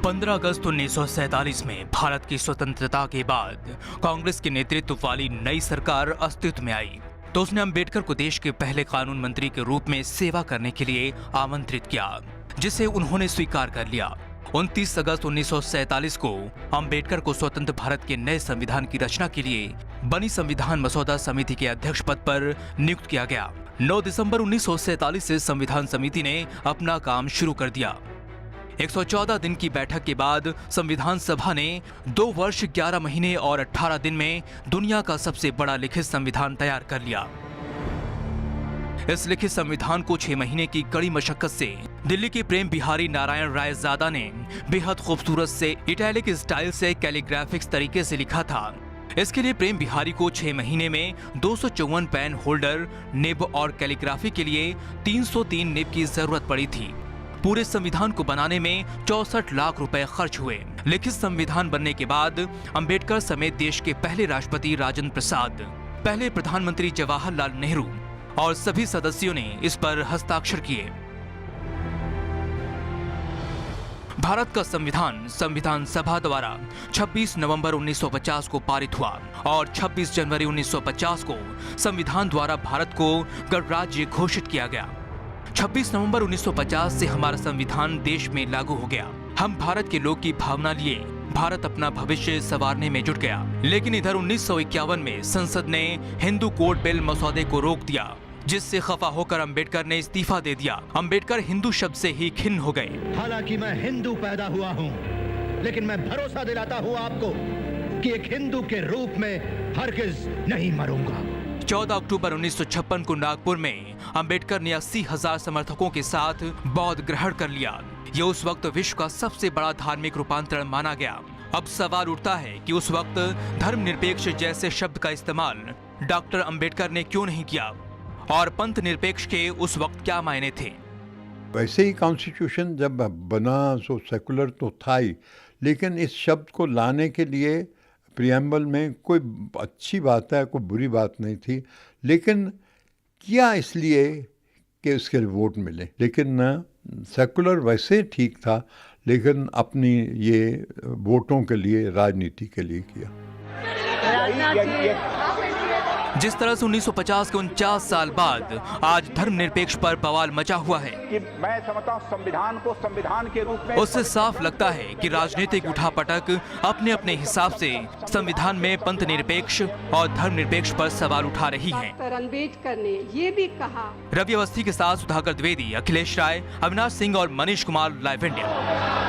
15 अगस्त 1947 में भारत की स्वतंत्रता के बाद कांग्रेस के नेतृत्व वाली नई सरकार अस्तित्व में आई तो उसने अंबेडकर को देश के पहले कानून मंत्री के रूप में सेवा करने के लिए आमंत्रित किया, जिसे उन्होंने स्वीकार कर लिया। 29 अगस्त 1947 को अंबेडकर को स्वतंत्र भारत के नए संविधान की रचना के लिए बनी संविधान मसौदा समिति के अध्यक्ष पद पर नियुक्त किया गया। 9 दिसंबर 1947 से संविधान समिति ने अपना काम शुरू कर दिया। 114 दिन की बैठक के बाद संविधान सभा ने 2 वर्ष 11 महीने और 18 दिन में दुनिया का सबसे बड़ा लिखित संविधान तैयार कर लिया। इस लिखित संविधान को 6 महीने की कड़ी मशक्कत से दिल्ली के प्रेम बिहारी नारायण रायजादा ने बेहद खूबसूरत से इटैलिक स्टाइल से कैलीग्राफिक्स तरीके से लिखा था। इसके लिए प्रेम बिहारी को 6 महीने में 254 पेन होल्डर, निब और कैलीग्राफी के लिए 303 निब की जरूरत पड़ी थी। पूरे संविधान को बनाने में 64 लाख रुपए खर्च हुए। लिखित संविधान बनने के बाद अंबेडकर समेत देश के पहले राष्ट्रपति राजेंद्र प्रसाद, पहले प्रधानमंत्री जवाहरलाल नेहरू और सभी सदस्यों ने इस पर हस्ताक्षर किए। भारत का संविधान संविधान सभा द्वारा 26 नवंबर 1950 को पारित हुआ और 26 जनवरी 1950 को संविधान द्वारा भारत को गणराज्य घोषित किया गया। 26 नवंबर 1950 से हमारा संविधान देश में लागू हो गया। हम भारत के लोग की भावना लिए भारत अपना भविष्य संवारने में जुट गया। लेकिन इधर 1951 में संसद ने हिंदू कोड बिल मसौदे को रोक दिया, जिससे खफा होकर अंबेडकर ने इस्तीफा दे दिया। अंबेडकर हिंदू शब्द से ही खिन्न हो गए। हालांकि मैं हिंदू पैदा हुआ हूँ, लेकिन मैं भरोसा दिलाता हूँ आपको कि एक हिंदू के रूप में हरगिज नहीं मरूंगा। 14 अक्टूबर 1956 को नागपुर में अंबेडकर ने 80,000 समर्थकों के साथ बौद्ध ग्रहण कर लिया। ये उस वक्त विश्व का सबसे बड़ा धार्मिक रूपांतरण माना गया। अब सवाल उठता है कि उस वक्त धर्मनिरपेक्ष जैसे शब्द का इस्तेमाल डॉक्टर अंबेडकर ने क्यों नहीं किया और पंथ निरपेक्ष के उस वक्त क्या मायने थे। वैसे ही कॉन्स्टिट्यूशन जब बना सो सेकुलर तो था ही, लेकिन इस शब्द को लाने के लिए प्रियम्बल में कोई अच्छी बात है, कोई बुरी बात नहीं थी, लेकिन किया इसलिए कि उसके वोट मिले। लेकिन सेकुलर वैसे ठीक था, लेकिन अपनी ये वोटों के लिए, राजनीति के लिए किया। जिस तरह से 1950 के 49 साल बाद आज धर्मनिरपेक्ष पर बवाल मचा हुआ है कि मैं समझता हूं संविधान को संविधान के रूप में, उससे साफ लगता है कि राजनीतिक उठापटक अपने अपने हिसाब से संविधान में पंथ निरपेक्ष और धर्मनिरपेक्ष पर सवाल उठा रही है। अम्बेडकर ने ये भी कहा। रवि अवस्थी के साथ सुधाकर द्विवेदी, अखिलेश राय, अविनाश सिंह और मनीष कुमार, लाइव इंडिया।